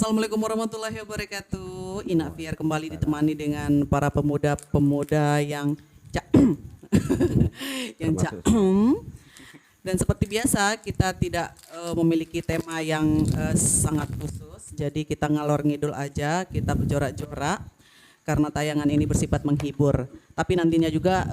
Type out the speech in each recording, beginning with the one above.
Assalamualaikum warahmatullahi wabarakatuh. Ina Fiar kembali ditemani dengan para pemuda-pemuda yang yang dan seperti biasa kita tidak memiliki tema yang sangat khusus. Jadi kita ngalor ngidul aja, kita berjorak-jorak karena tayangan ini bersifat menghibur. Tapi nantinya juga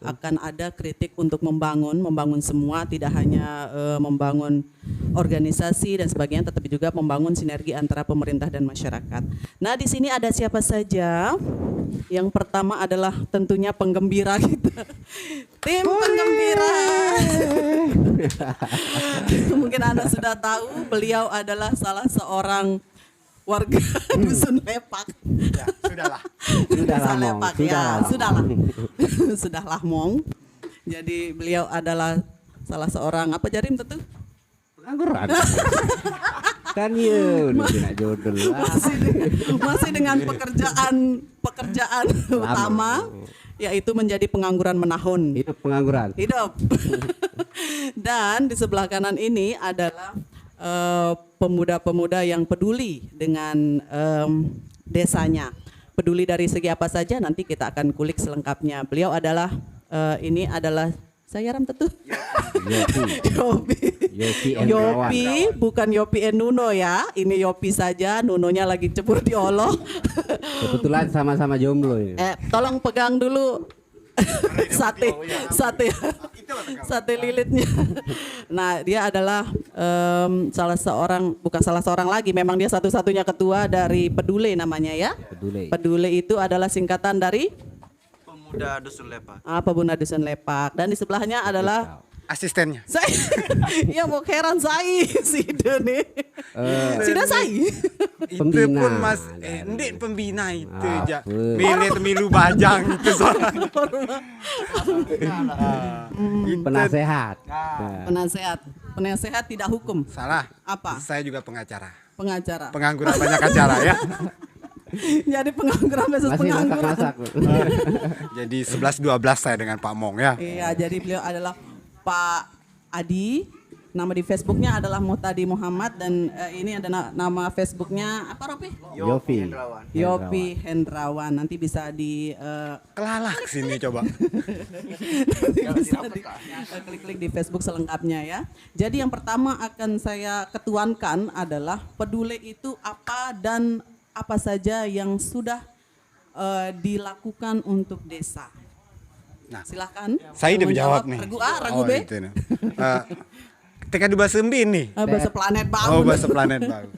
akan ada kritik untuk membangun semua, tidak hanya membangun organisasi dan sebagainya, tetapi juga membangun sinergi antara pemerintah dan masyarakat. Nah, di sini ada siapa saja? Yang pertama adalah tentunya penggembira kita. Tim penggembira. Mungkin Anda sudah tahu, beliau adalah salah seorang warga dusun Lepak. Ya, sudahlah. Lepak ya, sudahlah. Sudahlah Mong. Jadi beliau adalah salah seorang apa Jarim tentu? Pengangguran. Kan ya udah nak jodoh lah. Masih dengan pekerjaan utama, yaitu menjadi pengangguran menahun. Hidup pengangguran. Hidup. Dan di sebelah kanan ini adalah pemuda-pemuda yang peduli dengan desanya. Peduli dari segi apa saja nanti kita akan kulik selengkapnya. Beliau adalah ini adalah saya Ram tentu. Yopi, bukan Yopi Nuno ya. Ini Yopi saja, Nunonya lagi cebur di Allah. Kebetulan sama-sama jomblo ini. Tolong pegang dulu sate lilitnya. Nah, dia adalah bukan salah seorang lagi, memang dia satu-satunya ketua dari Peduli namanya ya. Peduli itu adalah singkatan dari Pemuda Dusun Lepak. Pemuda Dusun Lepak. Dan di sebelahnya adalah Asistennya. ya mau heran saya si Doni. Sudah saya. Itu pun Mas, ndik pembina itu aja. Milih temilu bajang itu soalnya. Penasehat. Penasehat tidak hukum. Salah. Apa? Saya juga pengacara. Pengangguran banyak acara ya. Jadi pengangguran versus Masih pengangguran. masak-masak. Jadi 11-12 saya dengan Pak Mong ya. Iya, jadi beliau adalah Pak Adi. Nama di Facebooknya adalah Mutadi Muhammad dan ini ada nama Facebooknya apa Ropi? Yopi Hendrawan. Nanti bisa di Kelalak sini coba. klik-klik di Facebook selengkapnya ya. Jadi yang pertama akan saya ketuankan adalah Peduli itu apa dan apa saja yang sudah dilakukan untuk desa. Nah, silakan. Saya udah menjawab nih. Ragu B. Ketika di bahasa Embi nih. Bahasa planet baru. Bahasa planet baru.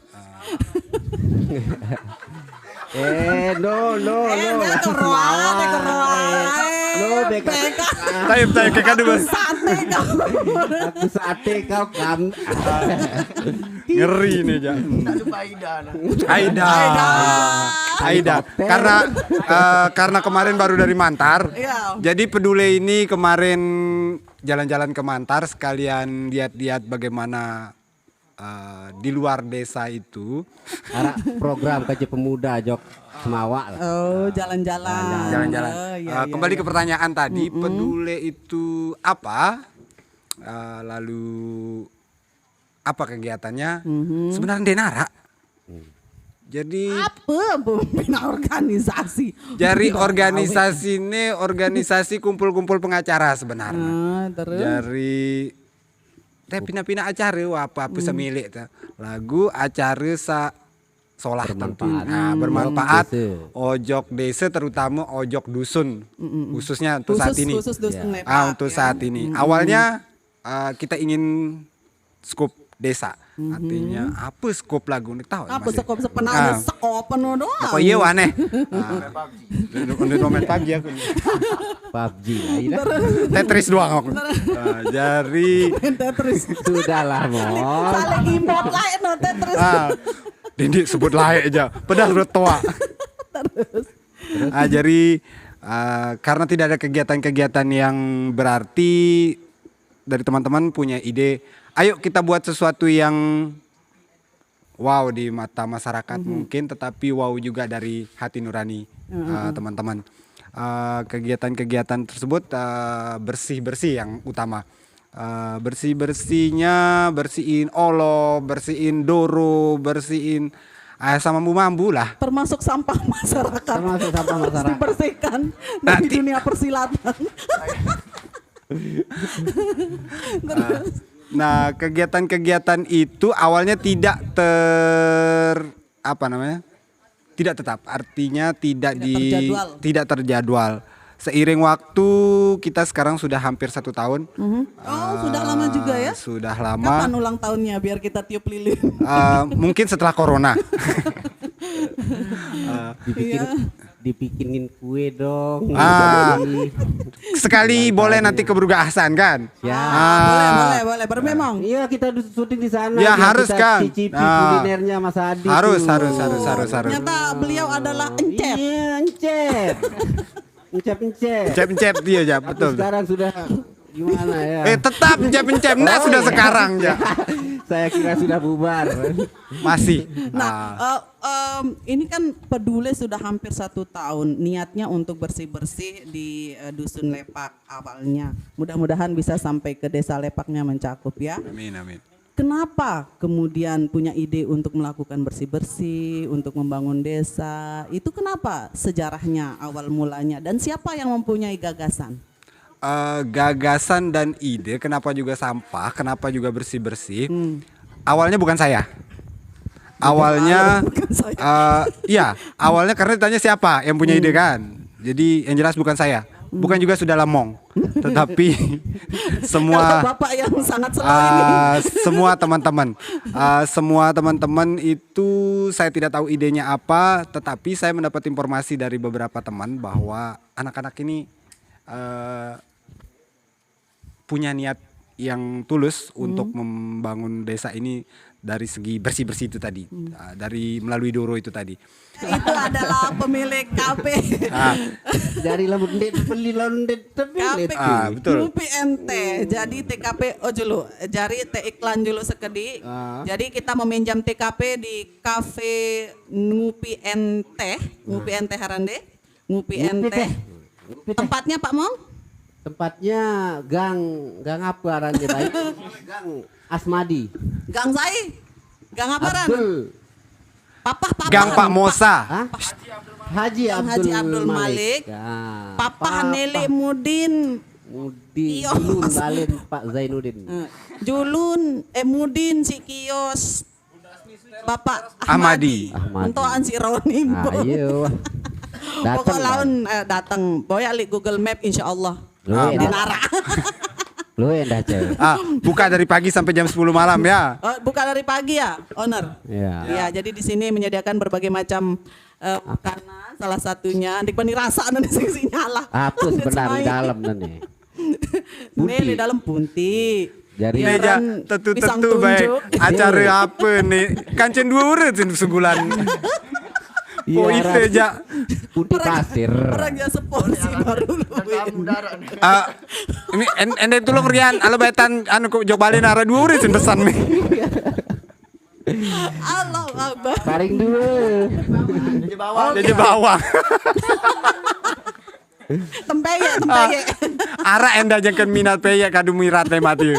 Tayo kakak dulu. Sate kau kan. Ngeri nih ja. Aida. Karena kemarin baru dari Mantar. Jadi Peduli ini kemarin jalan-jalan ke Mantar sekalian lihat-lihat bagaimana di luar desa itu program kaji pemuda Jok Semawa lah. Jalan-jalan. Kembali ke pertanyaan tadi, Peduli itu apa? Lalu apa kegiatannya? Sebenarnya denara. Jadi apa pembina organisasi? Jadi organisasi ini organisasi kumpul-kumpul pengacara sebenarnya. Dari pina-pina acara apa semilik lagu acara solah bermanfaat ojok desa terutama ojok dusun khususnya untuk saat ini. Untuk saat ini. Awalnya kita ingin skup desa. Artinya apa skop lagu nih tahu apa skop sepenang sekopan doang apa iya aneh untuk main PUBG aku PUBG Tetris doang aku jadi Tetris sudahlah Mon saling import lah no Tetris Dindi sebut lain aja padahal udah tua jadi karena tidak ada kegiatan-kegiatan yang berarti dari teman-teman punya ide ayo kita buat sesuatu yang wow di mata masyarakat mungkin, tetapi wow juga dari hati nurani teman-teman. Kegiatan-kegiatan tersebut bersih-bersih yang utama. Bersih-bersihnya, bersihin olo, bersihin doro, bersihin sama mambu lah. Termasuk sampah masyarakat. Termasuk sampah Harus masyarakat. dibersihkan Nah, dari dunia persilatan. Terus, Nah, kegiatan-kegiatan itu awalnya tidak tidak tetap. Artinya terjadwal. tidak terjadwal. Seiring waktu kita sekarang sudah hampir 1 tahun. oh, sudah lama juga ya? Sudah Kapan lama. ulang tahunnya biar kita tiup lilin? Mungkin setelah corona. Dibikinin kue dong. Ah. Sekali boleh nanti ke Brugah Ahsan kan? Ya. Boleh. Bermemang. Iya, kita syuting di sana. Ya, biar harus kita kan. Cicipi Ah. kulinernya Mas Adi. Harus. Ternyata beliau adalah encep. Iya, encep. Encep. Encep dia aja, Tapi betul. sekarang sudah gimana ya? Tetap encep. Nah, sudah sekarang ya. Saya kira sudah bubar. Masih. Nah, ini kan peduli sudah hampir 1 tahun. Niatnya untuk bersih-bersih di Dusun Lepak awalnya. Mudah-mudahan bisa sampai ke desa Lepaknya mencakup ya. Amin. Kenapa kemudian punya ide untuk melakukan bersih-bersih, untuk membangun desa? Itu kenapa sejarahnya awal mulanya dan siapa yang mempunyai gagasan? Gagasan dan ide kenapa juga sampah, kenapa juga bersih-bersih. Awalnya bukan saya. Awalnya Bukan saya. awalnya karena ditanya siapa yang punya ide kan. Jadi yang jelas bukan saya. Bukan juga sudah lamong. Tetapi semua Kalau Bapak yang sangat slow ini. semua teman-teman itu saya tidak tahu idenya apa, tetapi saya mendapat informasi dari beberapa teman bahwa anak-anak ini punya niat yang tulus untuk membangun desa ini dari segi bersih-bersih itu tadi, dari melalui Doro itu tadi. Itu adalah pemilik kafe. Dari lembut beli londet Kafe betul. Ngupi ente. Jadi TKP julu. Jadi te iklan julu sekedi. Jadi kita meminjam TKP di kafe Ngupi Ente. Ngupi Ente Harande. Ngupi Ente. Tempatnya Pak Mong? Tempatnya gang apa arahnya baik? Gang Asmadi. Gang Sai. Gang apa ran? Abdul. Papa. Gang Pak Mosa. Hah? Haji Haji Abdul Malik. Malik. Ya. Papa Nele Mudin. Mudi Iya. Julun Balin Pak Zainuddin. Julun Mudin si kios. Bapak Ahmadi. Entoan si Roni. Ayo. Pokok laun datang. Boya li Google Map insya Allah. Di Nara. Lu yang dah cewek. Buka dari pagi sampai jam 10 malam ya. Buka dari pagi ya, owner. Iya. Ya, jadi di sini menyediakan berbagai macam makanan. Salah satunya dikbani rasa nanti sing nyala. Apa sebenarnya di dalam nih? Ini di dalam punti. Jadi Ya, Meja Ran, pisang tentu baik. tunjuk. Acara apa nih? Kancen 2 urut sebulan. Oh itu aja. Putih pasir. Orang yang seporsi baru lu. Ini ende tulung rian ala baitan anu kok jok balen arah 2 urut pesan nih. Allah Akbar. Paring dulu. Jadi bawang. Tempeye. Ara enda jengken minat peye kadu mirat teh mati.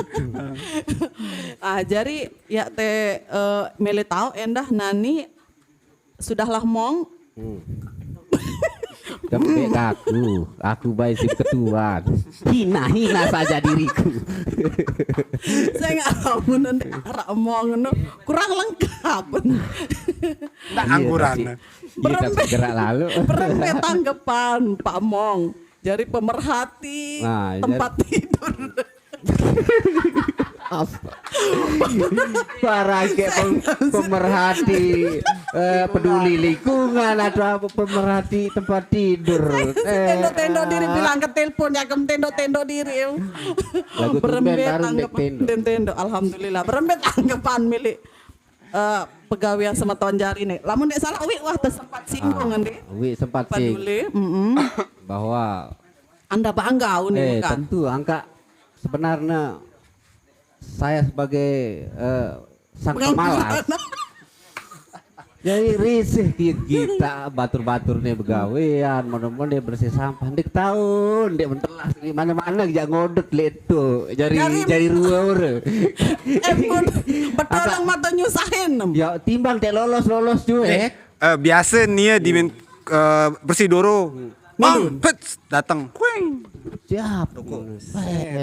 Jadi ya teh mele tahu endah nani sudahlah mong. Kembek aku baik sim ketuan. Hina saja diriku. Saya nggak tahu nanti arah omong no, kurang lengkap. Tak angguran. Iya tak segera lalu. Berempet tanggapan Pak Mong. Jadi pemerhati Nah, tempat tidur. Parah kayak pemerhati peduli lingkungan atau apa pemerhati tempat tidur. Tendo-tendo diri bilang ke telepon ya kem tendo diri. Lagu tumben baru ndek tendo. Tendo. Alhamdulillah berempet tanggapan milik pegawai sama tuan jari nih. Lamun dek salah wi wah sempat singgung kan deh. Wi sempat sing Paduli, bahwa Anda bangga nih kan. tentu angka sebenarnya saya sebagai sang pemalas Jadi risih kita batur-batur nih begawean, mana-mana bersih sampah. Dek tahun, dek mentelas di mana-mana jak ngodot leto. Jari ruwer. Betul yang mata nyusahin. Ya timbang dek lolos juga. Biasa nih ya di bersih doro. Bang, datang. Kuing. Siap.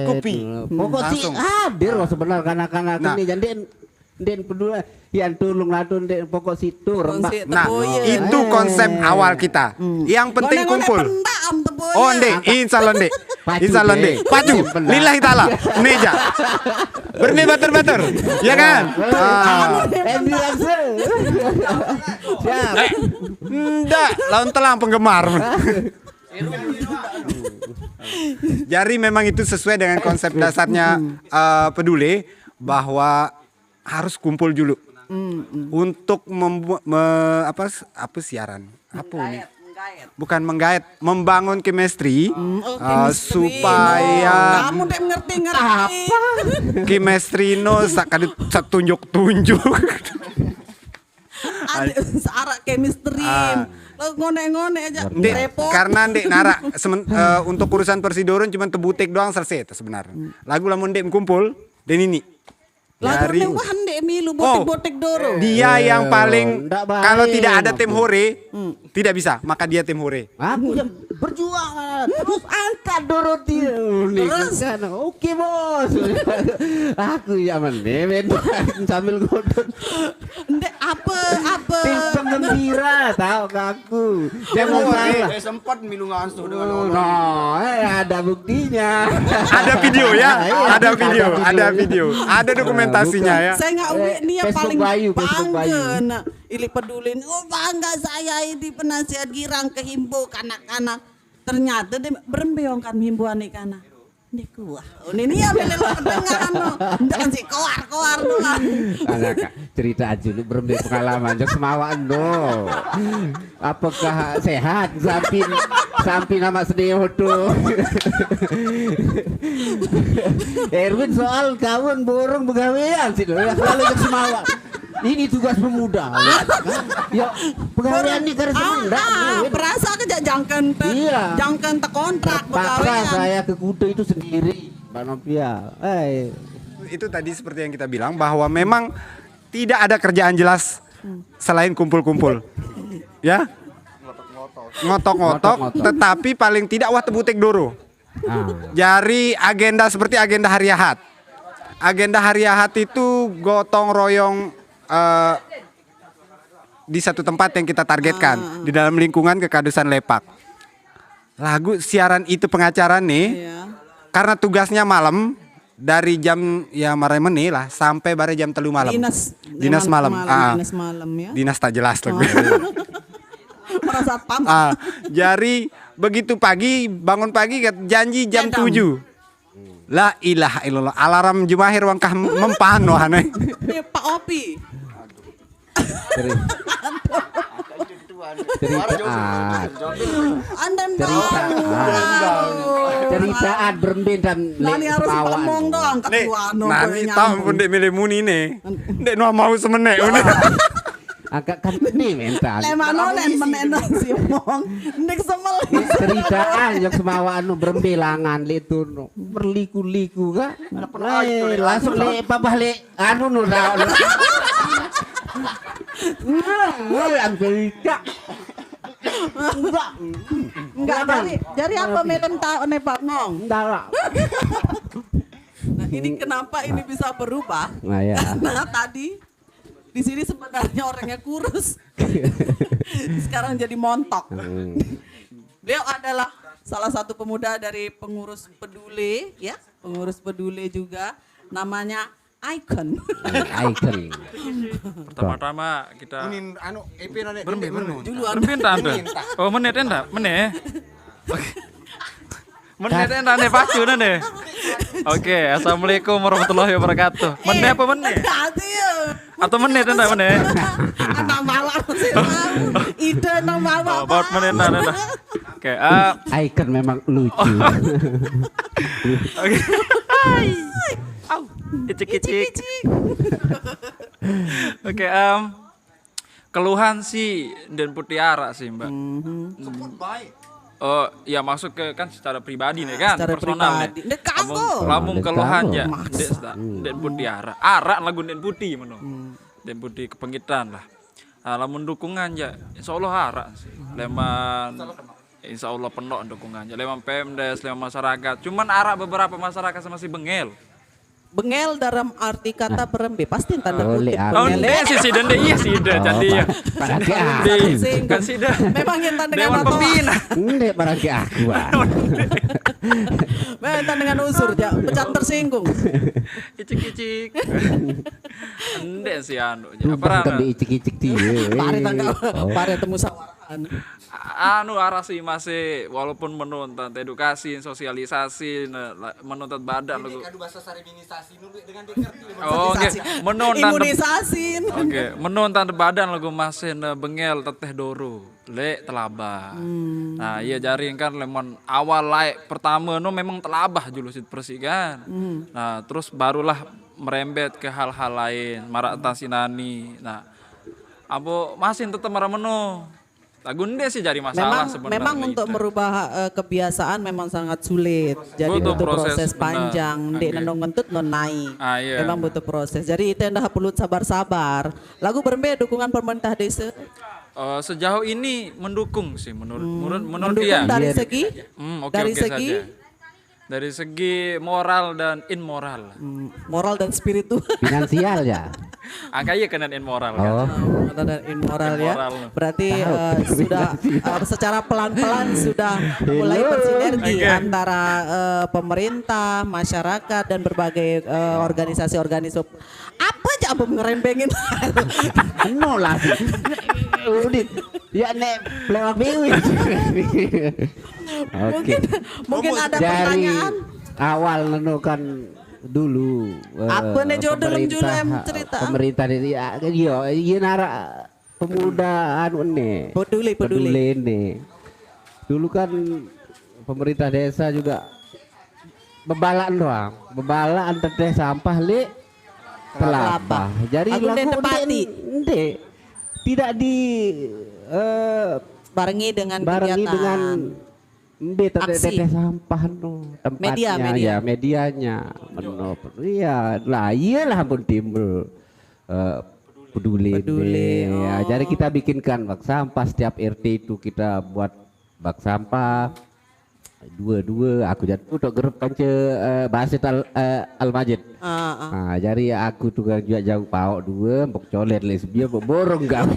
Kopi. Pokok sih Langsung. hadir loh sebenarnya kanak-kanak Nah. ini. Jadi den peduli yang tulung latun den pokok situ rembak. Nah, itu konsep awal kita. Yang penting kumpul. Oh, Ndek, insyaallah Ndek. Pacu, Insyaallah Ndek. Dek. Pacu. Benar. Lillahi taala. Meja. Berni bater-bater. Ya kan? Bilang siap. Enggak, lawan telang penggemar. Jadi memang itu sesuai dengan konsep dasarnya peduli bahwa harus kumpul dulu untuk apa siaran apa ini? Bukan menggait, membangun chemistry, supaya kamu deh ngerti-ngerti. chemistry no sakadut tunjuk-tunjuk. Searah chemistry. Lo ngone-ngone aja. Ndek, Repot. karena Ndek nara untuk urusan Persidoron cuma tebutek doang selesai itu sebenarnya. Lagu lamun Ndek kumpul dan ini. Lalu Dari newahan deh milu botek-botek doro. dia yang paling ndak baik, kalau tidak ada tim maksud. hore tidak bisa, maka dia tim hore. Aku yang berjuang terus angkat Doroti. Terus? Kan. Oke bos. Aku yang menemen sambil godot. Ndek apa? Tim penggembira tahu ke aku. Jangan salah. sempat milu ngansuh No, ada buktinya. Ada video ya, ada Ada video, video. ada video, ada dokumentasinya ya. Saya nggak uwi nih yang Facebook paling Bayu, Facebook bangga. Bayu. Nah, Ili pedulin. Oh bangga saya ini penasihat girang ke himbo kanak-kanak. Ternyata dia berembeong kan himbuan nih kana. Ini kuah. Oh ini ya beli lo kedengaran lo. Jangan si koar lo. Anak cerita aja lu berembek pengalaman jok semawaan do. Apakah sehat sampai nama sedih tuh. Erwin soal kawan borong begawean sih lo ya selalu jok semawaan. Ini tugas pemuda. Ya pegawean nih karena semendak. Berasa ke jangkan te. Iya. Jangkan te kontrak Paksa pegawaian. saya ke kuda itu sendiri. Mbak Novia. Itu tadi seperti yang kita bilang bahwa memang tidak ada kerjaan jelas selain kumpul-kumpul. Ya? Ngotok-ngotok, tetapi paling tidak wah tebutek doro. Jari agenda seperti agenda hariahat. Agenda hariahat itu gotong royong di satu tempat yang kita targetkan di dalam lingkungan Kekadusan Lepak. Lagu siaran itu pengacara nih, Iya. karena tugasnya malam dari jam ya marai menit lah sampai bare jam 3 malam. Dinas malam. Dinas malam ya. Dinas tak jelas lagu. Merasa pam. Jadi begitu pagi bangun pagi janji jam 7. La ilaha illallah, alarm Jumahir wangkah mempan wahane. Ini Pak Opi. Ceritaan. Anda Ceritaan berembin dan Nani harus ngomong dong Nih, ketua nani tahu pun dek milih muni nih. Dek no mau semenek ini. Agak kan ini mental. Lemano len meneno si mong. Nek semel. Ceritaan yang semawaan nu berembelangan litu nu berliku-liku ka. Langsung le babah le anu nu ra. Ang cerita. Enggak jadi apa meten tahu nih Pak Mong. Enggak. Nah, ini kenapa ini bisa berubah? Nah ya. Karena tadi di sini sebenarnya orangnya kurus. Sekarang jadi montok. Beliau adalah salah satu pemuda dari pengurus peduli ya, pengurus peduli juga namanya Icon. Icon. Pertama-tama kita Ini anu EP nane Duluan. bermin tante. Oh menit enggak? Menit. Oke. Menit enggak nih pacu nih. Oke, assalamualaikum warahmatullahi wabarakatuh. Menit apa menit? Hati ya. Atau menit enggak menit? Anak malam sih. Ide anak malam. Oh, about menit enggak. Oke, Icon memang lucu. oke. Icik-icik. Oke, keluhan sih dan putih arak sih Mbak. Oh, ya masuk ke kan secara pribadi nih kan, Secara personal pribadi. nih. Dek kanggo. Lamun Dek keluhan kanggo. ya, den putih arak lagu den putih meno. Den putih kepengitan lah. Nah, lamun dukungan ya, insya Allah arak sih. Leman, insya Allah penuh dukungannya. Leman Pemdes, leman masyarakat. Cuman arak beberapa masyarakat masih bengel. Bengel dalam arti kata berembe pasti tanda Oleh kutip aku. Oh, bengel. enggak sih dan iya sih dah jadi ya. Paraki Di- Kan sih dah. Memang yang tanda dengan Dewan apa? pembina. Ndek paraki aku. Memang tanda dengan unsur ya, pecat tersinggung. Icik-icik. Enggak sih anu. Ya, Rubah Apa kan diicik-icik dia. Pare tangga, pare temu sawarahan. anu arah sih masih walaupun menuntut edukasi, sosialisasi, menuntut badan lu. Kadu bahasa saribinisasi dulu dengan dikerti. Oh, oke. Menuntut Imunisasin. Oke, menuntut badan lagu masih bengel teteh doro. Lek telabah. Nah, iya jaring kan lemon awal like pertama no memang telabah julusit bersih kan. Nah, terus barulah merembet ke hal-hal lain, marak tasinani. Nah, abo masih tetap marah menu. Tagunde sih jadi masalah sebenarnya. Memang untuk merubah kebiasaan memang sangat sulit. Jadi Butuh butuh proses proses, panjang. benar. Dek Oke. nendong ngentut non naik. Ah, iya. Memang butuh proses. Jadi itu yang dah perlu sabar-sabar. Lagu berembe dukungan pemerintah desa. Sejauh ini mendukung sih menurut Mendukung dia. dari segi Oke, dari oke segi saja. Dari segi moral dan immoral. moral dan spiritual. Finansial ya. Angkanya kena immoral kan. Oh. Moral dan immoral ya. Immoral. Berarti sudah secara pelan-pelan sudah mulai bersinergi Oke. antara pemerintah, masyarakat dan berbagai organisasi-organisasi. Apa aja abang ngerembengin? No lah. Udit. Ya nek lewat biwit. Oke. Mungkin ada Dari pertanyaan. awal nenukan dulu Apa nih jodoh lem jule em cerita? pemerintah ini ya iya nara pemuda anu nih Peduli. nih dulu kan pemerintah desa juga bebalaan teteh sampah li telabah jadi Aku lagu ditepati. ente tidak di Barengi dengan barengi kegiatan. dengan Aksi. teteh sampah no tempatnya Media. ya medianya iya lah iyalah pun timbul peduli Peduli, nih. Ya, jadi kita bikinkan bak sampah setiap RT itu kita buat bak sampah dua aku jadi untuk grup kance Basit al Majid. Nah, jadi aku tuh juga jauh pawak dua mbok colet lesbia mbok borong gak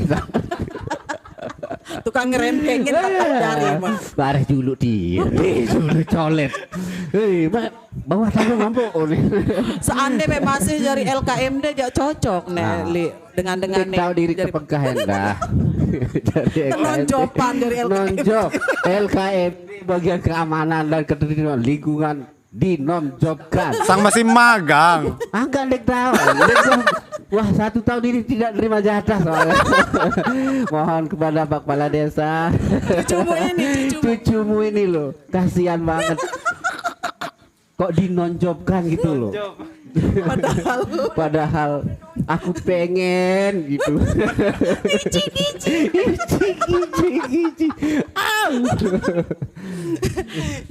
Tukang ngerembengin dari mah. bareh dulu dulu colet. Hei, bawa tanggung mampu. Seandainya masih dari LKMD jak cocok nih Li dengan Tahu diri dari kepegahan dah. Dari penonjopan dari LKMD. nonjok LKM bagian keamanan dan ketertiban lingkungan dinonjobkan. Sang masih magang. Agak dek tahu. Wah 1 tahun ini tidak terima jatah soalnya. Mohon kepada Pak Kepala Desa. Cucumu ini loh, kasihan banget. Kok dinonjobkan gitu loh. Padahal aku pengen gitu. Icik. Au.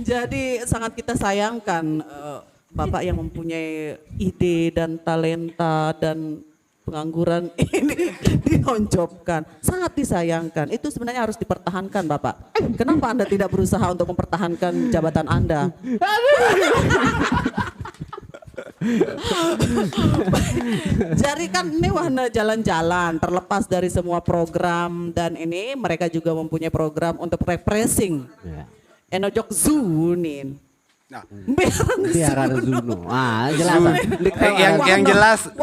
Jadi sangat kita sayangkan Bapak yang mempunyai ide dan talenta dan pengangguran ini dinonjobkan. Sangat disayangkan. Itu sebenarnya harus dipertahankan Bapak. Kenapa Anda tidak berusaha untuk mempertahankan jabatan Anda? Jadi kan ini wahana jalan-jalan terlepas dari semua program dan ini mereka juga mempunyai program untuk refreshing. Enojok zoo nih. Nah. Biaran Zuno. Ah, jelas.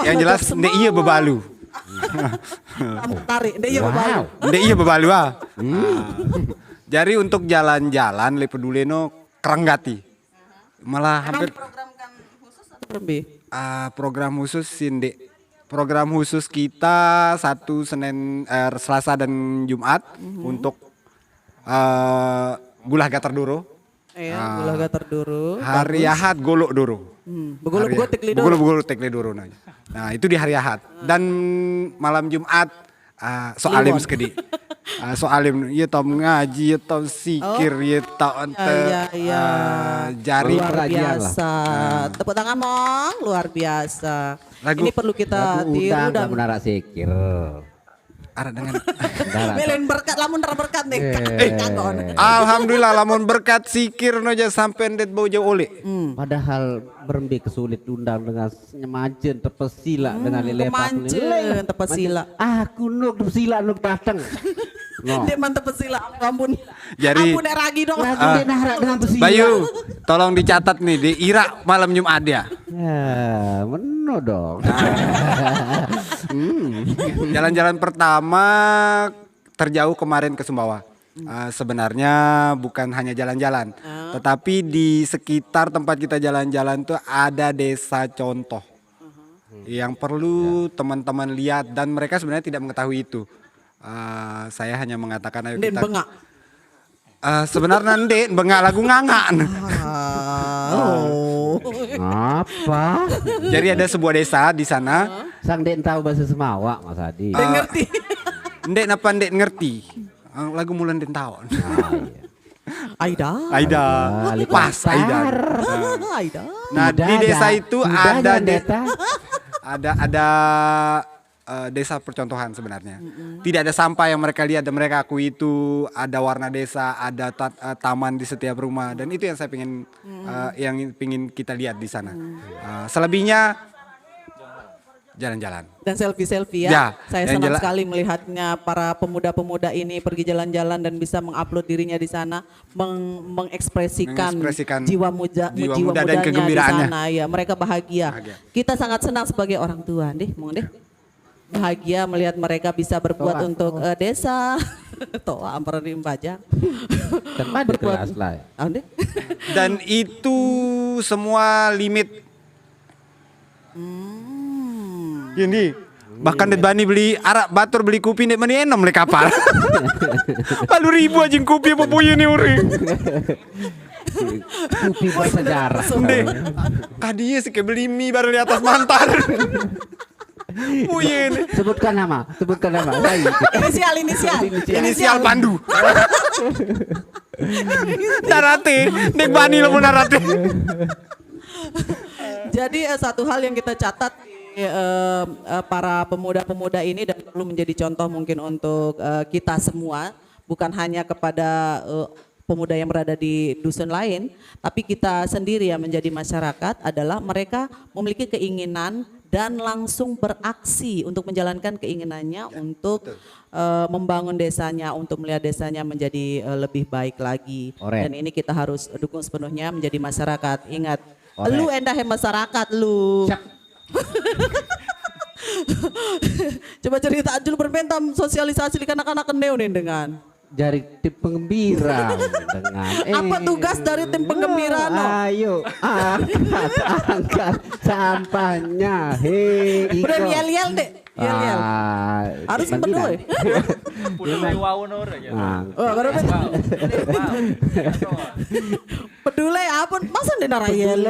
yang jelas ndek iya bebalu. Tarik, dia Wow. Ndek iya bebalu ah. Jadi untuk jalan-jalan le peduleno kerenggati. Malah hampir programkan khusus atau berlebih? program khusus sih Ndek. Program khusus kita Selasa dan Jumat untuk Gulah Gatar Doro. Iya, gula gatar dulu. Hari Ahad golok doro. Begulu-begulu tekli dulu. Begulu-begulu tekli doro. Nah itu di hari Ahad. Dan malam Jumat soalim sekedi. Soalim ya tom ngaji ya tom sikir ya tom Iya. jari Luar pengajian lah. biasa. Tepuk tangan Mong, luar biasa. Lagu- Ini perlu kita tiru Undang dan gak menarak sikir. Ada dengan Menarak. Melen berkat, lamun dar berkat nih. Kagon. Alhamdulillah lamun berkat sikir noja sampai ndet bau jauh oleh. Padahal berembi kesulit undang dengan nyemajen tepesila dengan lele Kemanjen tepesila. Aku nuk tepesila nuk datang. No. Dia mantep pesila, ampun. Jadi- ampun ragi dong. Lagu dia narak dengan pesila. Bayu, tolong dicatat nih di Ira malam Jumat ya. Ya, meno dong. Jalan-jalan pertama terjauh kemarin ke Sumbawa. Sebenarnya bukan hanya jalan-jalan, tetapi di sekitar tempat kita jalan-jalan tuh ada desa contoh yang perlu teman-teman lihat dan mereka sebenarnya tidak mengetahui itu. Saya hanya mengatakan ayo Den kita. bengak. Sebenarnya ndek bengak lagu nganga. Oh. Apa? Jadi ada sebuah desa di sana. Sang den tahu bahasa Semawa Mas Adi. Dia ngerti. Ndek napa ndek ngerti. Lagu mulan den tahun. Aida. Aida. Balik Pas Aida. Aida. Nah, Udah di desa ada- itu udah ada ada deta. ada desa percontohan sebenarnya. Tidak ada sampah yang mereka lihat dan mereka akui itu, ada warna desa, ada taman di setiap rumah dan itu yang saya pingin kita lihat di sana. Selebihnya jalan-jalan. Dan selfie-selfie Ya, ya. Saya yang senang jela- sekali melihatnya para pemuda-pemuda ini pergi jalan-jalan dan bisa mengupload dirinya di sana, mengekspresikan Mengekspresikan jiwa jiwa muda muda dan mudanya di kegembiraannya. sana. Ya, mereka bahagia. Kita sangat senang sebagai orang tua, Mong deh. Bahagia melihat mereka bisa berbuat untuk desa. Toa ampara di baja. Tempat di kelas lah. Deh. Dan itu semua limit. Gini, bahkan det bani beli arak batur beli kopi det mani enom le kapal. Lalu ribu aja kopi apa punya nih uri. Kopi bersejarah. Deh, kadinya sih kayak beli mie baru di atas mantan. Punya nih. Sebutkan nama. Inisial Pandu. Narate, dek bani lo mau narate. Jadi satu hal yang kita catat para pemuda-pemuda ini dan perlu menjadi contoh mungkin untuk kita semua, bukan hanya kepada pemuda yang berada di dusun lain, tapi kita sendiri yang menjadi masyarakat adalah mereka memiliki keinginan dan langsung beraksi untuk menjalankan keinginannya untuk membangun desanya, untuk melihat desanya menjadi lebih baik lagi. Oret. Dan ini kita harus dukung sepenuhnya menjadi masyarakat. Ingat, Oret. lu endah masyarakat lu. Siap. Coba cerita Ajul berbentam sosialisasi di kanak-kanak kendeu nih dengan Dari tim penggembira dengan apa tugas dari tim penggembira no? Ayo angkat sampahnya. Hei, Iko. Udah yel-yel deh, yel-yel. Harus bantu penuh. dah. Peduli wow nur ya. Ah, Baru peduli apa? Masa dia nara yel?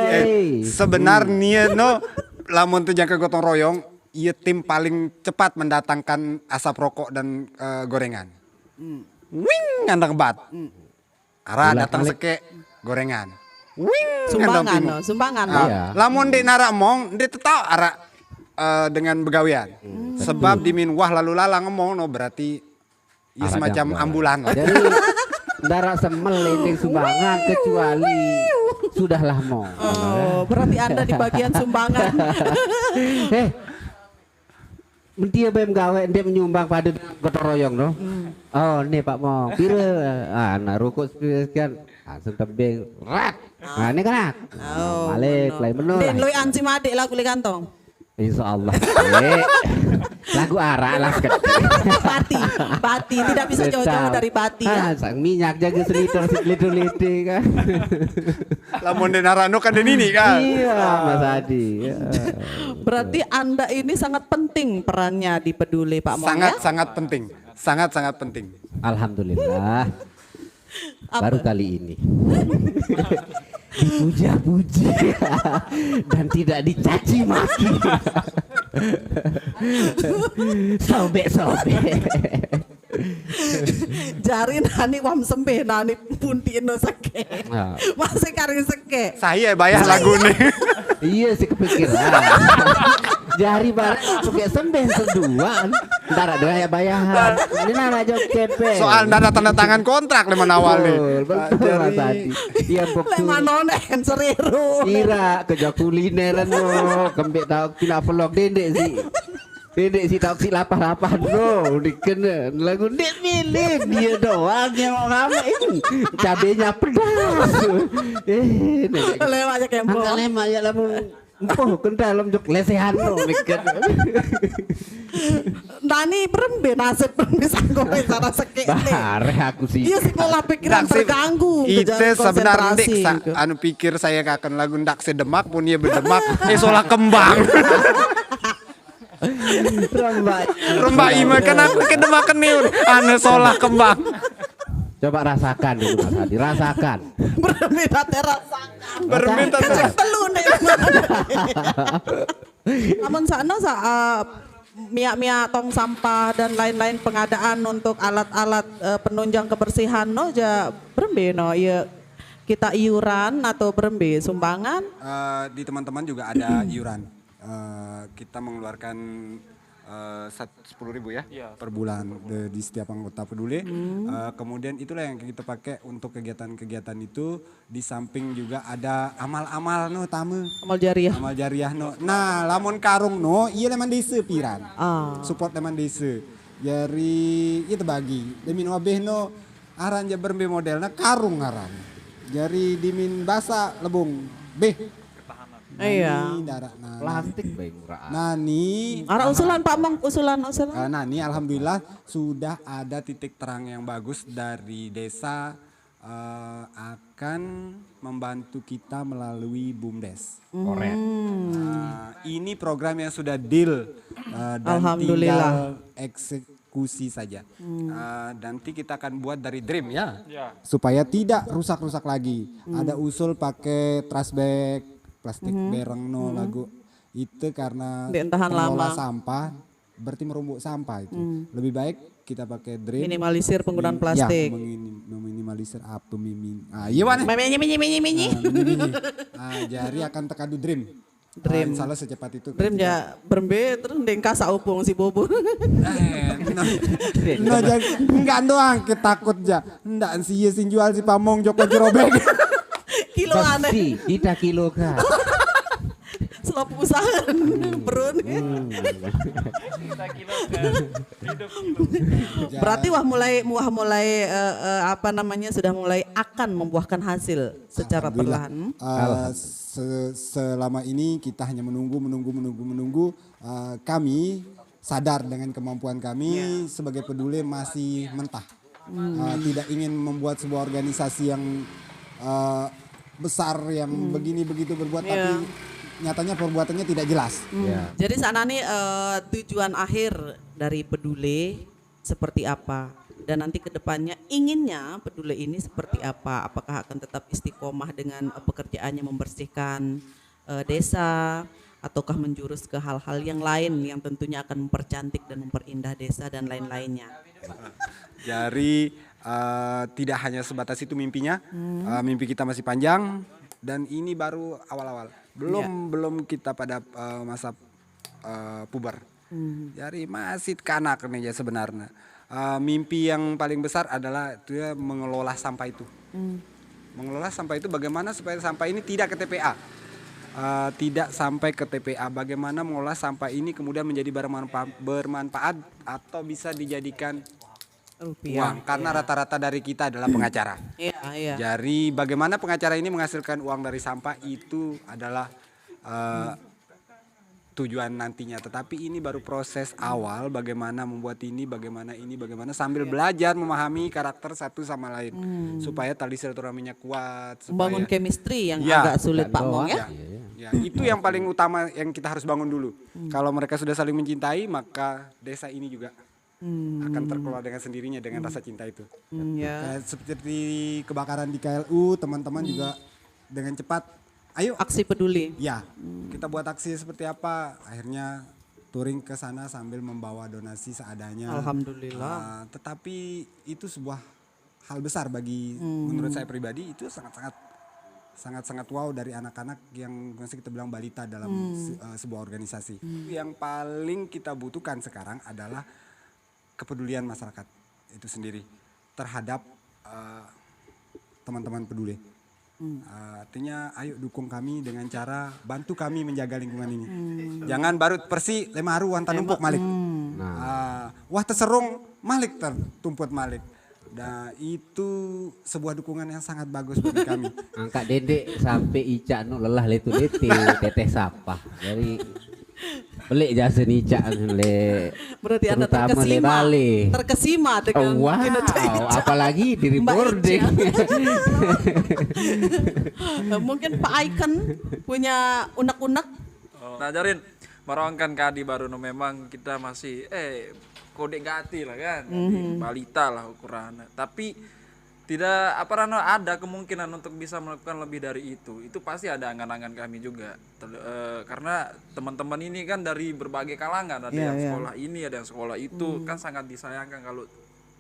Sebenarnya no, lamun tuh jangka gotong royong, iya tim paling cepat mendatangkan asap rokok dan gorengan. Wing ngandang bat. Ara datang seke gorengan. Wing ngandang Sumbangan timu. no, sumbangan no. Iya. Lamun de nara mong, de tetap ara dengan begawian. Sebab dimin wah lalu lalang ngomong no berarti ya Ara semacam jam- ambulan. Jadi darah semel ini sumbangan kecuali sudahlah mau. Oh, berarti Anda di bagian sumbangan. Dia bem gawe dia menyumbang pada gotong royong no. Oh, nih Pak Mong. Pira anak rukuk sekian. Langsung tebing. Rat. Nah, ini kan. Oh, Balik lain bener. Den loy anci madik lah kulit kantong. Insyaallah. Lagu arah lah. Bati tidak bisa jauh-jauh dari bati ya. Sang minyak jaga seliter kan. Lamun de nara no kan de nini kan. Iya, Mas Adi. Ya. Berarti Anda ini sangat penting perannya di Peduli Pak Mong ya. Sangat penting. Sangat penting. Alhamdulillah. Apa? Baru kali ini dipuja-puji dan tidak dicaci maki. Sobek. Jari nani wam sembe nani punti no seke. Nah. Masih karing seke. Saya bayar lagu nih. Iya sih kepikiran. Jari bareng pakai sembeh seduan. Ntar ada ya bayaran. Ini nana joget pe. Soal nggak ada tanda tangan kontrak leman awal nih. Betul lah tadi. Iya bukti. Lemanonen seriru. Kira kerja kulineran no. Kembik tahu tidak pelok dendek sih. Dendek si tahu si lapar-lapar no. Dikena lagu dek milik dia doang yang mau ngapain. Cabenya pedas. Lewat aja kempo. Angkat lemak ya lamu. Empoh kental lem jok lesehan no. Nani berembe nasib berembe sanggup cara seke. Bare aku sih. Iya sih pola pikiran Ndak sih, terganggu. Itu kejar sebenarnya konsentrasi. anu pikir saya akan lagu ndak sedemak pun ia berdemak. Solah kembang. Rembak ima kan aku kedemakan nih. Anu solah kembang. Coba rasakan dulu Mas Hadi, rasakan. Berembe date rasakan. Berminta Kecil telu nih. Namun sana saat miak-miak tong sampah dan lain-lain pengadaan untuk alat-alat penunjang kebersihan no ja berembe no iya kita iuran atau berembe sumbangan. Di teman-teman juga ada iuran. Kita mengeluarkan 10.000 ya per bulan di setiap anggota peduli. Kemudian itulah yang kita pakai untuk kegiatan-kegiatan itu. Di samping juga ada amal-amal no tamu. Amal jariah. Amal jariah no. Nah, lamun karung no, iya leman desa piran. Support leman desa. Jari itu bagi. Demin wabeh no aran ja berbe modelna karung aran. Jari dimin basa lebung. Beh. Iya. Darak nani. Plastik baik murah. Nani. Ara usulan Pak Mong, usulan. Nani alhamdulillah sudah ada titik terang yang bagus dari desa akan membantu kita melalui BUMDes. Korek. Ini program yang sudah deal dan Alhamdulillah. tinggal eksekusi saja. Nanti kita akan buat dari dream ya. Supaya tidak rusak-rusak lagi. Ada usul pakai trash bag plastik bereng no lagu itu karena Di tahan pengelola lama. sampah berarti merumbuk sampah itu. Lebih baik kita pakai dream. Minimalisir penggunaan Ya, plastik. meminimalisir apa mimin. Iya mana? Menyi. Jari akan tekadu dream. Dream. Salah secepat itu. Dream ya berembe terus dengka saupung si bobo. No, enggak doang ketakut ja. Enggak sih sing jual si pamong Joko Jerobek. Kilo aneh. Pasti kita kilo kan. Selop usaha perun. Berarti wah mulai apa namanya sudah mulai akan membuahkan hasil secara Alhamdulillah. perlahan. Selama ini kita hanya menunggu. Kami sadar dengan kemampuan kami sebagai peduli masih mentah. Tidak ingin membuat sebuah organisasi yang besar yang begini begitu berbuat tapi nyatanya perbuatannya tidak jelas. Jadi saat ini tujuan akhir dari peduli seperti apa dan nanti kedepannya inginnya peduli ini seperti apa? Apakah akan tetap istiqomah dengan pekerjaannya membersihkan desa ataukah menjurus ke hal-hal yang lain yang tentunya akan mempercantik dan memperindah desa dan lain-lainnya? Jadi tidak hanya sebatas itu mimpinya, mimpi kita masih panjang dan ini baru awal-awal. Belum kita pada masa puber. Jadi masih kanak nih ya sebenarnya. Mimpi yang paling besar adalah dia mengelola sampah itu. Mengelola sampah itu bagaimana supaya sampah ini tidak ke TPA. Tidak sampai ke TPA. Bagaimana mengolah sampah ini kemudian menjadi bermanfaat atau bisa dijadikan uang karena rata-rata dari kita adalah pengacara. Iya. Jadi bagaimana pengacara ini menghasilkan uang dari sampah itu adalah tujuan nantinya. Tetapi ini baru proses awal bagaimana membuat ini, bagaimana sambil belajar memahami karakter satu sama lain supaya tali silaturahminya kuat. Membangun chemistry yang Ya. agak sulit Pak Mong ya. Ya, itu yang paling utama yang kita harus bangun dulu. Kalau mereka sudah saling mencintai, maka desa ini juga akan terkelola dengan sendirinya dengan rasa cinta itu. Ya. Kayak seperti kebakaran di KLU, teman-teman juga dengan cepat, ayo Aksi peduli. ya kita buat aksi seperti apa. Akhirnya touring ke sana sambil membawa donasi seadanya. Alhamdulillah. Tetapi itu sebuah hal besar bagi menurut saya pribadi, itu sangat wow dari anak-anak yang masih kita bilang balita dalam sebuah organisasi. Yang paling kita butuhkan sekarang adalah kepedulian masyarakat itu sendiri terhadap teman-teman peduli. Artinya ayo dukung kami dengan cara bantu kami menjaga lingkungan ini. Jangan baru persi lemaru wan tanumpuk malik. Wah terserung malik tertumput malik. Nah itu sebuah dukungan yang sangat bagus bagi kami. Angkat dedek sampai Ica nu lelah letu lete teteh sapah. Jadi belik jasa Ica le. Berarti Anda terutama le Bali. terkesima dengan Wow, kinerja Ica. apalagi di Mbak boarding. Mungkin Pak Icon punya unek-unek. Nah Jarin, marongkan kadi baru no memang kita masih kode gati lah kan, jadi balita lah ukurannya. Tapi tidak ada kemungkinan untuk bisa melakukan lebih dari itu. Itu pasti ada angan-angan kami juga. Karena teman-teman ini kan dari berbagai kalangan, ada yang sekolah ini, ada yang sekolah itu, kan sangat disayangkan kalau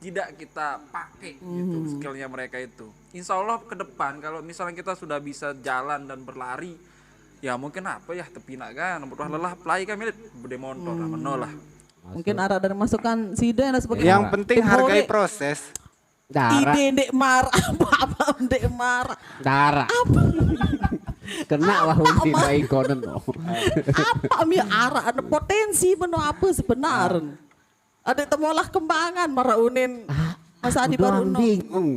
tidak kita pakai gitu skillnya mereka itu. Insya Allah ke depan kalau misalnya kita sudah bisa jalan dan berlari, ya mungkin tepinak kan, lelah pelai kami berdemontor lah menolak. Mungkin arah dari masukan Sida yang sebagai Yang penting tim hargai hore. proses. Darah, Ide ndek marah apa ndek marah. darah. Kena wah undi baik konon. Apa mi arah ada potensi meno apa sebenarnya. Ada temolah kembangan marah unin. Masa Adi baru no. bingung.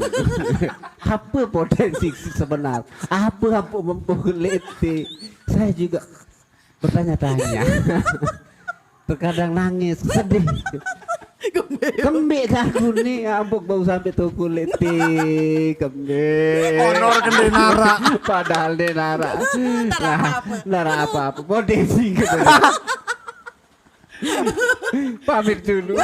Apa potensi sebenar? Apa membolehti? Saya juga bertanya-tanya. Terkadang nangis, sedih. Kembik aku nih, ambuk bau sampai tuh kuliti. Kembik. Honor ke Denara. Padahal Denara. Nara apa-apa. Potensi gitu. Pamit dulu.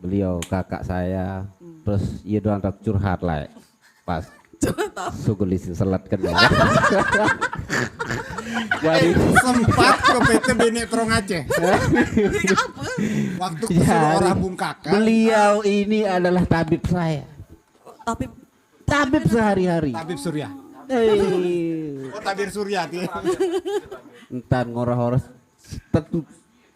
Beliau kakak saya, terus ia doang tak curhat lah. Pas sugulisin selat kan. Jadi Sempat ke PT Benetron Aceh. Waktu ke orang bungkakan. beliau ini adalah tabib saya. Tapi Tabib sehari-hari. Tabib Surya. Eh, Oh Tabir Surya. entar ngorah-ngorah tentu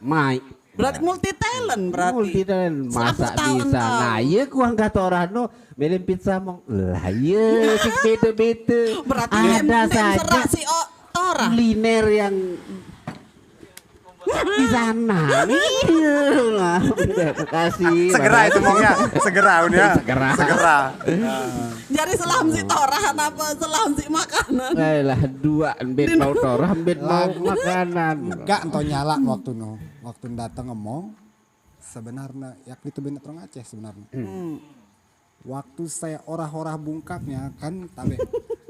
mai. berarti multi talent berarti. Multi dan masa bisa. Nah, iya kuang kata orang no, melem pizza mong. Lah iya sih beda-beda. Berarti ada saja serak si Tora. kuliner yang di sana. Iya. Terima kasih. Segera itu mongnya. Segera udah. Segera. Jadi selam si Tora apa selam si makanan. Lah dua embet mau torah, embet mau makanan. Enggak entah nyala waktu no. Waktu datang ngomong sebenarnya yakni itu Benetron Aceh sebenarnya. Waktu saya orah-orah bungkaknya kan tabe.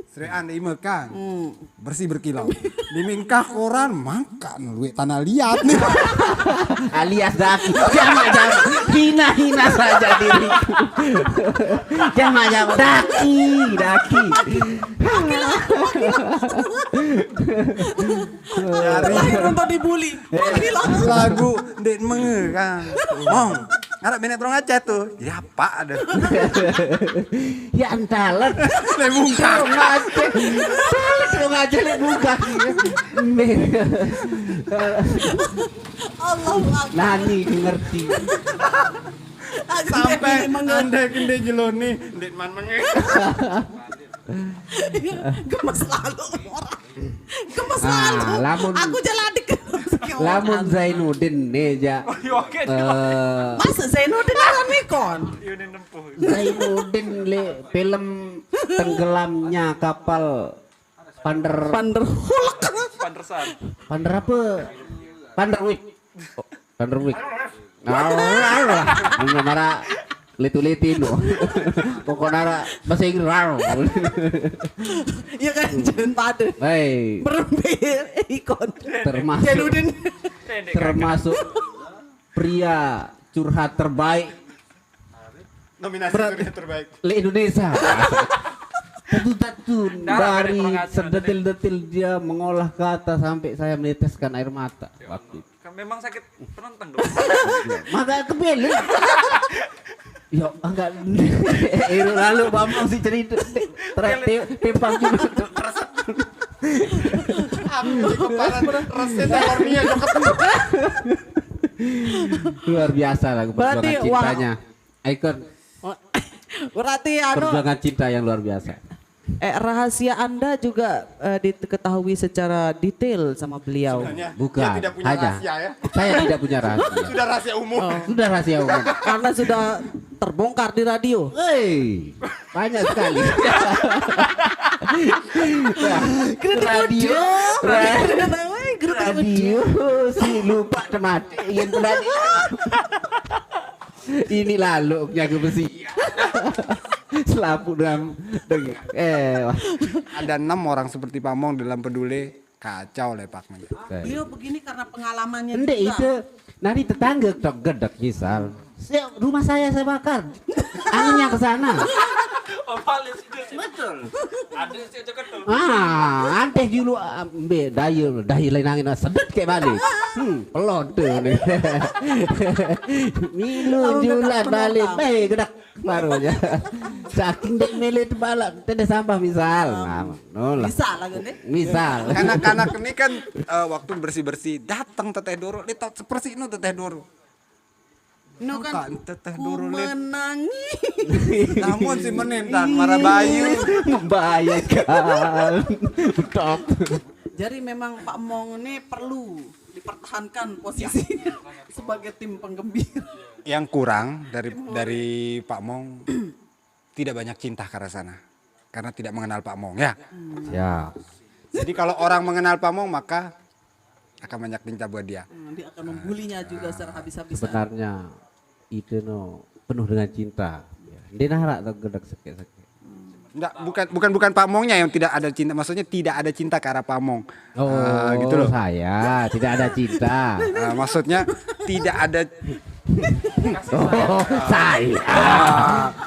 Serean di Mekah. Bersih berkilau. Di Mingkah koran makan luwe tanah liat nih. Alias daki. Jangan hina saja diriku. Jangan daki. Lahir untuk dibully. Gila. Lagu Dek Menge kan. Mong. Ngarap Benetron Aceh tuh. Ya apa ada. Ya antalet. Le bungkak. Ngajak le buka. Allah Akbar. Nani ngerti. Sampai ande kende jeloni Dek Man Menge. Gemes lalu orang. Gemes lalu. lamun- Aku jaladik. Lamun Zainuddin neja. Masa Zainuddin ada Nikon? Zainuddin le film tenggelamnya kapal Panderhulk. Pander apa? Panderwik. Panderwik. Allah. Nggak marah litu-liti no. Pokoknya bahasa Inggris raro. Ya kan jangan pada. Hei, Berempir ikon. termasuk pria curhat terbaik Nominasi surya terbaik. le Indonesia. satu-satu Darah dari dari pengajian, sedetil-detil dia mengolah kata sampai saya meneteskan air mata waktu itu. Kan memang sakit penentang dong. Maka kebeli. Yo enggak. Itu lalu Bambang sih cerita tempang juga. Luar biasa lah Berarti, perjuangan cintanya. Icon Berarti anu perjuangan cinta yang luar biasa. rahasia Anda juga diketahui secara detail sama beliau. Bukan, tidak punya hanya rahasia ya. saya tidak punya rahasia. Sudah rahasia umum. Sudah rahasia umum. Karena sudah terbongkar di radio. Hei, banyak sekali. radio, radio, si lupa temati ingin penadi. Ini lalu punya besi. Selapu dalam wah. Ada 6 orang seperti Pamong dalam peduli, kacau lepaknya. Beliau begini karena pengalamannya Ndek juga. itu nanti tetangga tok gedek misal. Rumah saya bakar. Anginnya ke sana. Oh, paling sih. Betul. Ada sih ceketul. Anteh dulu dahi lain angin sedet kayak balik. Pelot tuh nih. Milu julat balik, gedak barunya. Saking dek milit balap, tenda sampah misal. Nolah. Bisa lah gede. Misal. Anak-anak ini kan waktu bersih-bersih datang Teteh Doro, lihat seperti itu Teteh Doro. No kan Teteh ku Doro lihat. menangis. Namun si menentan marah bayu. Membahayakan. Top. Jadi memang Pak Mong ini perlu dipertahankan posisinya sebagai tim penggembira. Yang kurang dari Pak Mong tidak banyak cinta ke arah sana. Karena tidak mengenal Pak Mong ya. Ya. Jadi kalau orang mengenal Pak Mong maka akan banyak cinta buat dia. Dia akan membulinya juga secara habis-habisan. Sebenarnya itu penuh dengan cinta. Dia narak atau gedak sakit-sakit. Enggak, bukan Pak Mongnya yang tidak ada cinta, maksudnya tidak ada cinta ke arah Pak Mong. Oh, Gitu loh. saya tidak ada cinta. Maksudnya tidak ada Oh, saya.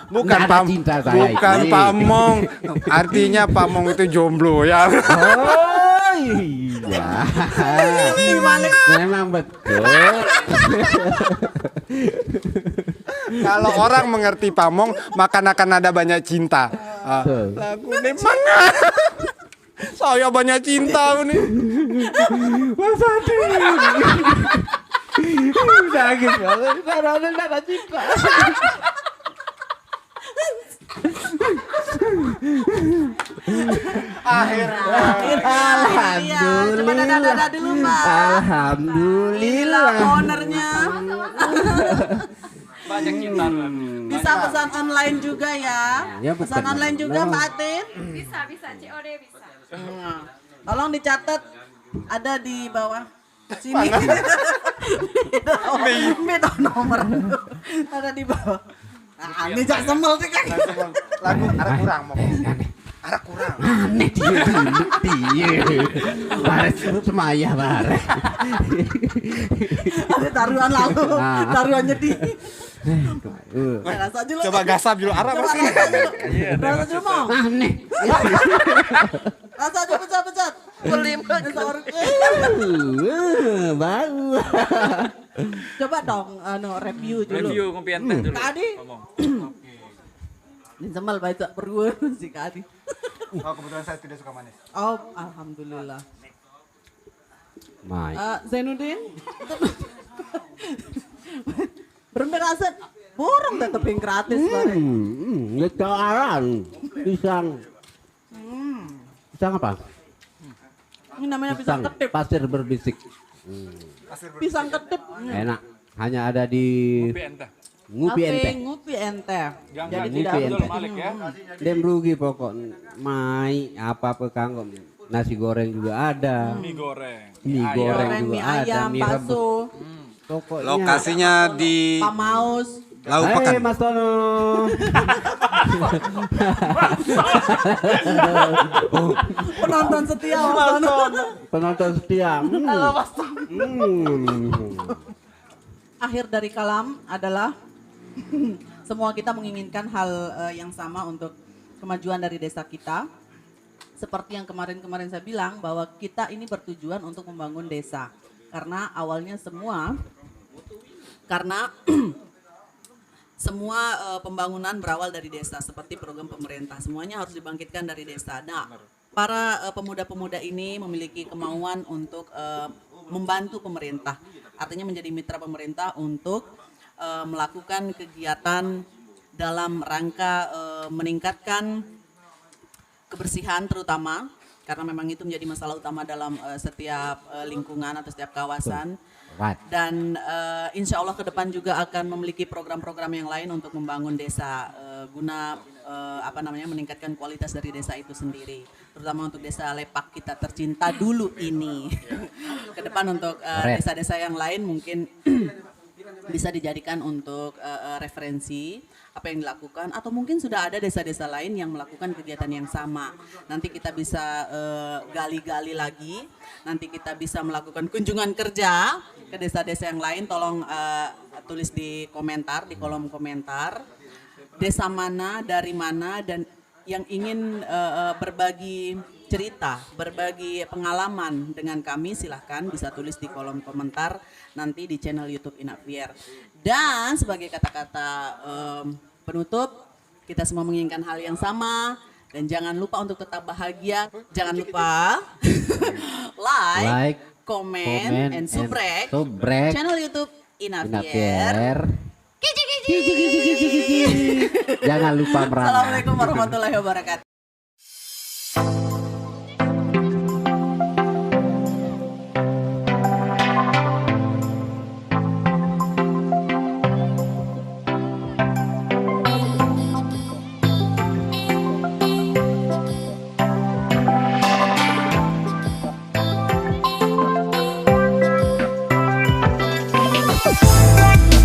bukan Nggak ada Pak cinta saya bukan ini. Pak Mong. Artinya Pak Mong itu jomblo ya. Oh, iya. Memang betul. Kalau orang mengerti Pak Mong, maka akan ada banyak cinta. Betul. Lagu ini mana? Saya banyak cinta nih. Mas Adi. Nangis banget. Karena ada cinta. Coba dada dulu Mbak. Alhamdulillah. Ownernya Banyak cinta. bisa pesan online juga ya. Ya, Pesan bukan. online juga Mbak Atin. Bisa, COD bisa. Tolong dicatat ada di bawah sini. Minta nomor. Ada di bawah. Ini jak semel sih kan. Lagu arah kurang mau. Arah kurang. Aneh dia. Baris semaya baris. Ada taruhan lalu, taruhannya di. Rasa dulu. Coba gasap dulu arah Coba pasti. rasa dulu mau. Aneh. Rasa dulu pecat-pecat. Baru. Coba dong, review dulu. Review ngopi ente dulu. Tadi. Ngomong. Ini semal baik tak berdua si Kadi. Oh, kebetulan saya tidak suka manis. Oh, alhamdulillah. Mai. Zainuddin. Bermerasa borong tetap yang gratis bareng. Ngekaran. Pisang. Pisang apa? Ini namanya pisang ketip. Pasir berbisik. Pisang ketip. Enak. Hanya ada di Ngopi ente. Ngupi ente. Ngupi ente. Jangan Jadi ngupi tidak ente. Abdul Malik ya. Dem rugi pokok. Mai apa kanggo. Nasi goreng juga ada. Mie goreng. Mie goreng goreng, juga mie ada. ayam, Mie rebus. bakso, Pokoknya. Lokasinya di pamaus. Laut Pekan. Mas Tono. Penonton setia Mas Tono. Penonton setia. Akhir dari kalam adalah semua kita menginginkan hal yang sama untuk kemajuan dari desa kita. Seperti yang kemarin-kemarin saya bilang bahwa kita ini bertujuan untuk membangun desa. Karena awalnya semua pembangunan berawal dari desa seperti program pemerintah. Semuanya harus dibangkitkan dari desa. Nah, para pemuda-pemuda ini memiliki kemauan untuk membantu pemerintah. Artinya menjadi mitra pemerintah untuk melakukan kegiatan dalam rangka meningkatkan kebersihan terutama karena memang itu menjadi masalah utama dalam setiap lingkungan atau setiap kawasan. Dan insya Allah ke depan juga akan memiliki program-program yang lain untuk membangun desa guna meningkatkan kualitas dari desa itu sendiri, terutama untuk desa Lepak kita tercinta dulu ini. Ke depan untuk desa-desa yang lain mungkin bisa dijadikan untuk referensi apa yang dilakukan, atau mungkin sudah ada desa-desa lain yang melakukan kegiatan yang sama. Nanti kita bisa gali-gali lagi, nanti kita bisa melakukan kunjungan kerja ke desa-desa yang lain. Tolong tulis di komentar, di kolom komentar, desa mana, dari mana, dan yang ingin berbagi cerita, berbagi pengalaman dengan kami, silahkan bisa tulis di kolom komentar nanti di channel YouTube Inavier. Dan sebagai kata-kata penutup, kita semua menginginkan hal yang sama dan jangan lupa untuk tetap bahagia. Jangan lupa like, comment, and subrek channel YouTube Inavier. Jangan lupa merana. Assalamualaikum warahmatullahi wabarakatuh. We'll be right back.